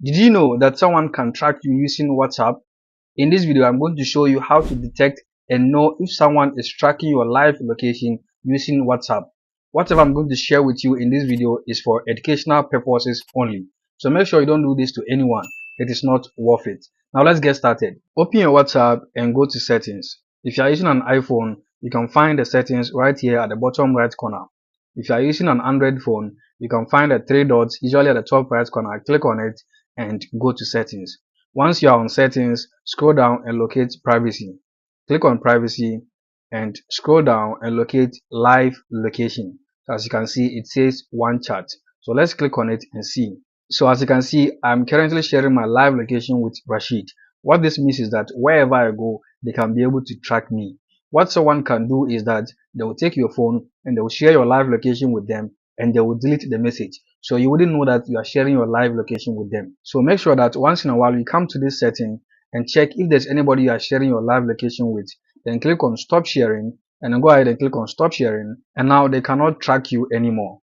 Did you know that someone can track you using WhatsApp? In this video, I'm going to show you how to detect and know if someone is tracking your live location using WhatsApp. Whatever I'm going to share with you in this video is for educational purposes only. So make sure you don't do this to anyone. It is not worth it. Now let's get started. Open your WhatsApp and go to settings. If you are using an iPhone, you can find the settings right here at the bottom right corner. If you are using an Android phone, you can find the three dots usually at the top right corner. Click on it and go to settings. Once you are on settings, scroll down and locate privacy. Click on privacy and scroll down and locate live location. So as you can see, it says one chat. So let's click on it and see. So as you can see, I'm currently sharing my live location with Rashid. What this means is that wherever I go, they can be able to track me. What someone can do is that they will take your phone and they will share your live location with them and they will delete the message. So you wouldn't know that you are sharing your live location with them. So make sure that once in a while you come to this setting and check if there's anybody you are sharing your live location with. Then click on stop sharing and then go ahead and click on stop sharing, and now they cannot track you anymore.